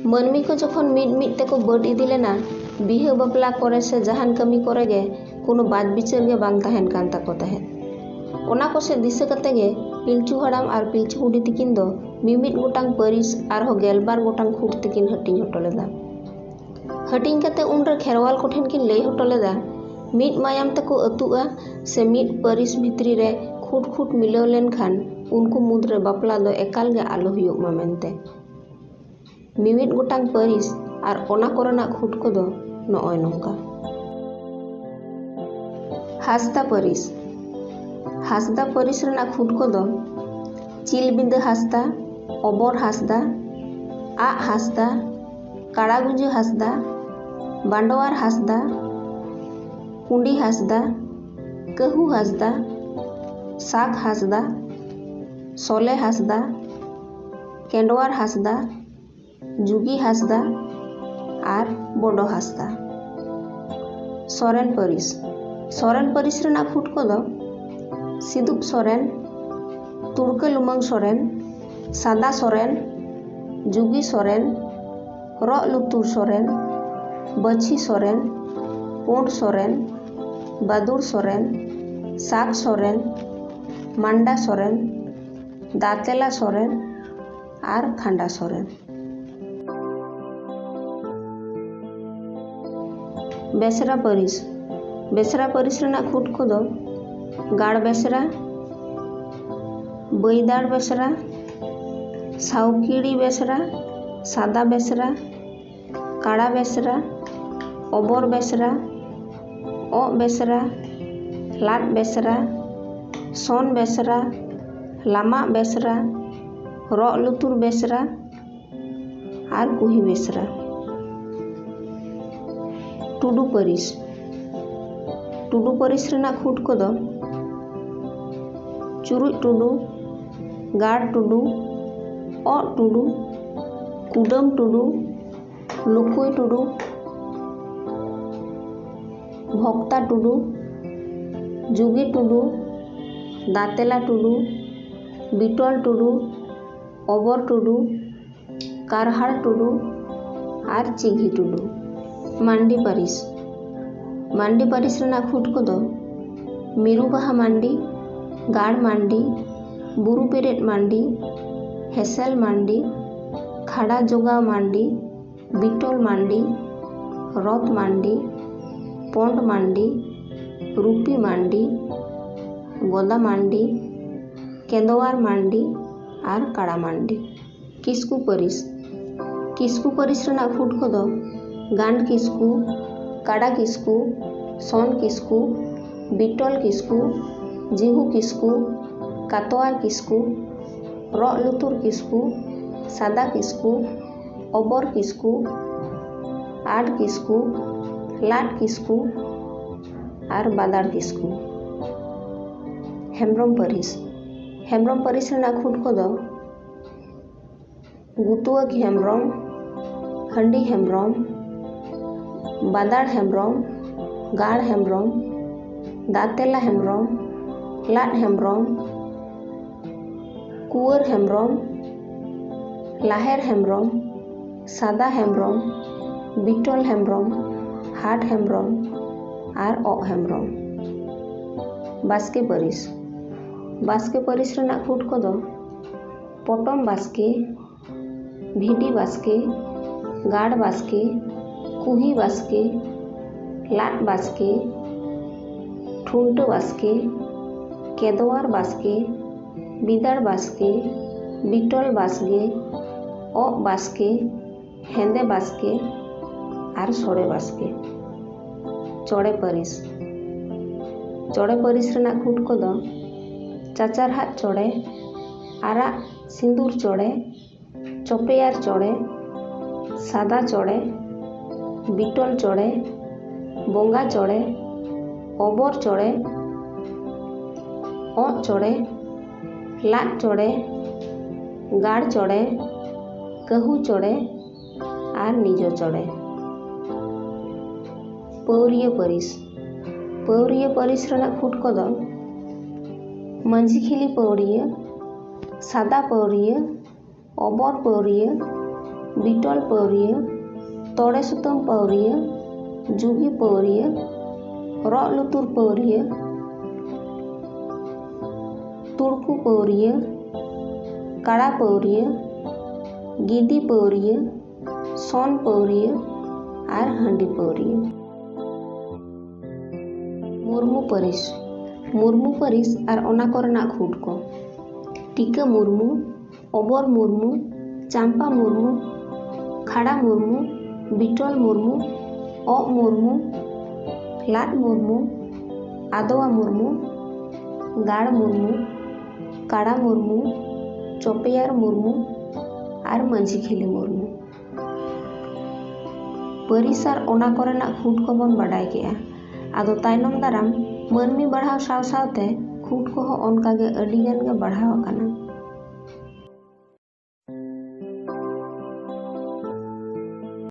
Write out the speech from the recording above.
मानवी को जखन मिट तेको बड़ इदी लेना बिहा बापला करे से जहान कमी करे गे कोनो बात विचार गे बांग तहन कान ताको तहे। ओना को से दिशा कते गे पिलचू हड़ाम और पिलचू बुढ़ी तकिन दो मिमिट गोटांग परिस आरो गेलबार गोटांग खुट तकिन हटिंग हटो लेदा। हटिंग कते उनरे खेरवाल को ठेन किन लई हटो लेदा मिट मायाम तको अतुआ से मिट परिस भितरी रे खुट खुट मिलाव लेन खान उनको मुद्रे बापला दो एकाल गे आलो हुयुग मा मेनते। मिमिट गोटांग परिस और ओना कोरेना खुट को दो नॉय नोंका। हासदा परिस हासदा परिस रेना खुट को दो चिलबिंदा हासदा, अबर हासदा, आ हासदा, काड़ागुंजु हासदा, बांडवार हासदा, कुंडी हासदा, कहू हासदा, साग हासदा, सोले हासदा, केंडवार हासदा, जुगी हासदा और बड़ो हासदा। सोरेन परिस रेना खुट को दो सिदुप सोरेन, तुड़का लुमंग सोरेन, सादा सोरेन, जुगी सोरेन, रॉ लुतुर सोरेन, बछी सोरेन, पोंड सोरेन, बादुर सोरेन, साग सोरेन, मांडा सोरेन, दातेला सोरेन और खांडा सोरेन। बेसरा परिस रेना खुट को दो गाड़ बेसरा, बैदाड़ बेसरा, साउकिड़ी बेसरा, सादा बेसरा, काड़ा बेसरा, अबर बेसरा, ओ बेसरा, लाट बेसरा, सोन बेसरा, लामा बेसरा, रॉ लुतुर बेसरा और कुही बेसरा। टुडू परिस रेना खुट को दो चुरुज टुडू, गाड़ टुडू, ओ टुडू, कुडम टुडू, लुकुई टुडू, भक्ता टुडू, जुगी टुडू, दातेला टुडू, बिटल टुडू, अबर टुडू, कारहाड़ टुडू और चिघी टुडू। मांडी परिस रेना खुट को दो मिरु बाहा मांडी, गाड़ मांडी, बुरु पेरेट मांडी, हेसेल मांडी, खाड़ा जोगाव मांडी, बिटल मांडी, रथ मांडी, पोंड मांडी, रूपी मांडी, गोदा मांडी, केंदवार मांडी और काड़ा मांडी। किस्कू परिस रेना खुट को दो गांड किस्कू, काड़ा किस्कू, सोन किस्कू, बिटल किस्कू, जिहू किस्कू, कातोआर किस्कू, रॉ लुतुर किस्कू, सादा किस्कू, अबर किस्कू, आड़ किस्कू, लाट किस्कू और बादाड़ किस्कू। हेम्ब्रम परिस रेना खुट को दो गुतुआक हेम्ब्रम, हंडी हेम्ब्रम, बादाड़ हेम्ब्रम, गाड़ हेम्ब्रम, दातेला हेम्ब्रम, लाट हेम्ब्रम, कुवर हेम्ब्रम, लाहेर हेम्ब्रम, सादा हेम्ब्रम, बिटल हेम्ब्रम, हाट हेम्ब्रम और ओ हेम्ब्रम। बास्के परिस रेना खुट को दो पटम बास्के, भिडी बास्के, गाड़ बास्के, कुही बास्के, लाट बास्के, ठुंट बास्के, केदवार बास्के, बिदाड़ बास्के, बिटल बास्के, ओ बास्के, हेंदे बास्के और सोड़े बास्के। चौड़े परिस रेना खुट को दो चाचारहाट चौड़े, आरा सिंदूर चौड़े, चौपेयार चौड़े, सादा चौड़े, बिटल चौड़े, बोंगा चौड़े, अबर चौड़े, ओ चौड़े, लाट चौड़े, गाड़ चौड़े, कहू चौड़े और निजो चौड़े। पौरिया परिस रेना खुट को दो मंझिखिली पौरिया, सादा पौरिया, अबर पौरिया, बिटल पौरिया, तोड़े सुतम पौरिया, जुगी पौरिया, रॉ लुतुर पौरिया, तुड़कू पौरिया, काड़ा पौरिया, गिदी पौरिया, सोन पौरिया और हंडी पौरिया। मुर्मू परिस और ओना कोरेनाक खुट को टीका मुर्मू, ओबर मुर्मू, चांपा मुर्मू, खाड़ा मुर्मू, बिटल मुर्मू, ओ मुर्मू, लाट मुर्मू, आदवा मुर्मू, गाड़ मुर्मू, काड़ा मुर्मू, चोपेयार मुर्मू और मंझी खेली मुर्मू। परिसार ओना कोरेनाक खुट को बन बाडाय केआ। आदो तायनम दाराम मानमी बढ़ाव साव सावते खुट को ओनका गे अडिगान गे बढ़ाव आकाना।